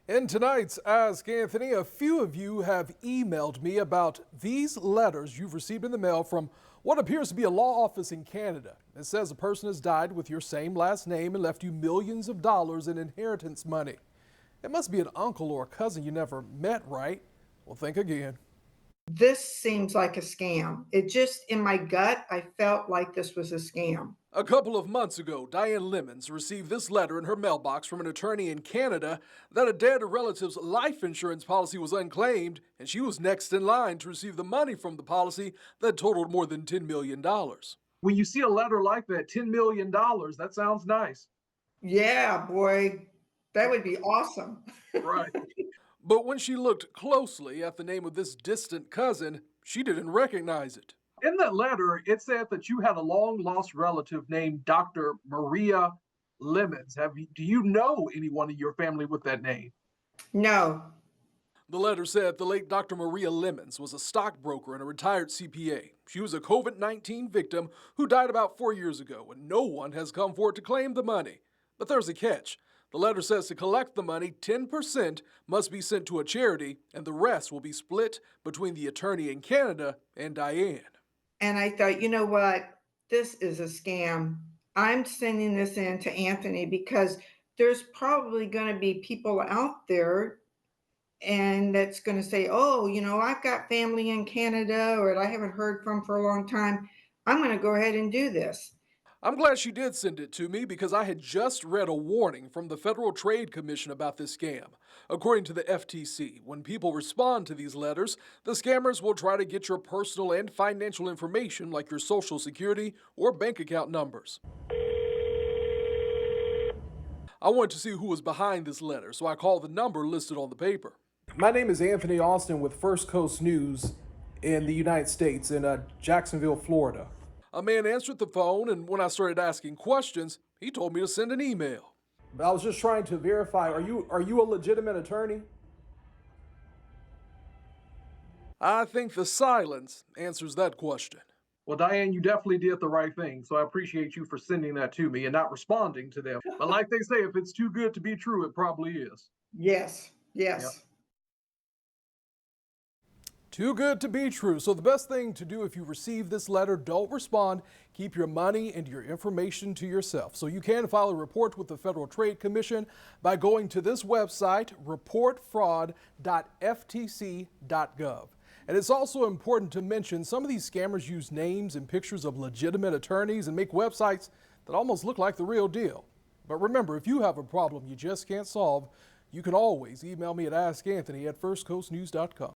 In tonight's Ask Anthony, a few of you have emailed me about these letters you've received in the mail from what appears to be a law office in Canada. It says a person has died with your same last name and left you millions of dollars in inheritance money. It must be an uncle or a cousin you never met, right? Well, think again. This seems like a scam. It just, in my gut, I felt like this was a scam. A couple of months ago, Diane Lemons received this letter in her mailbox from an attorney in Canada that a dead relative's life insurance policy was unclaimed, and she was next in line to receive the money from the policy that totaled more than $10 million. When you see a letter like that, $10 million, that sounds nice. Yeah, boy, that would be awesome. Right. But when she looked closely at the name of this distant cousin, she didn't recognize it. In that letter, it said that you had a long-lost relative named Dr. Maria Lemons. Do you know anyone in your family with that name? No. The letter said the late Dr. Maria Lemons was a stockbroker and a retired CPA. She was a COVID-19 victim who died about 4 years ago, and no one has come forward to claim the money. But there's a catch. The letter says to collect the money, 10% must be sent to a charity, and the rest will be split between the attorney in Canada and Diane. And I thought, you know what? This is a scam. I'm sending this in to Anthony because there's probably going to be people out there and that's going to say, oh, I've got family in Canada or that I haven't heard from for a long time. I'm going to go ahead and do this. I'm glad she did send it to me because I had just read a warning from the Federal Trade Commission about this scam. According to the FTC, when people respond to these letters, the scammers will try to get your personal and financial information like your social security or bank account numbers. I wanted to see who was behind this letter, so I called the number listed on the paper. My name is Anthony Austin with First Coast News in the United States in Jacksonville, Florida. A man answered the phone, and when I started asking questions, he told me to send an email. But I was just trying to verify, are you a legitimate attorney? I think the silence answers that question. Well, Diane, you definitely did the right thing, so I appreciate you for sending that to me and not responding to them. But like they say, if it's too good to be true, it probably is. Yes. Yep. Too good to be true. So the best thing to do if you receive this letter, don't respond. Keep your money and your information to yourself. So you can file a report with the Federal Trade Commission by going to this website, reportfraud.ftc.gov. And it's also important to mention some of these scammers use names and pictures of legitimate attorneys and make websites that almost look like the real deal. But remember, if you have a problem you just can't solve, you can always email me at askanthony@firstcoastnews.com.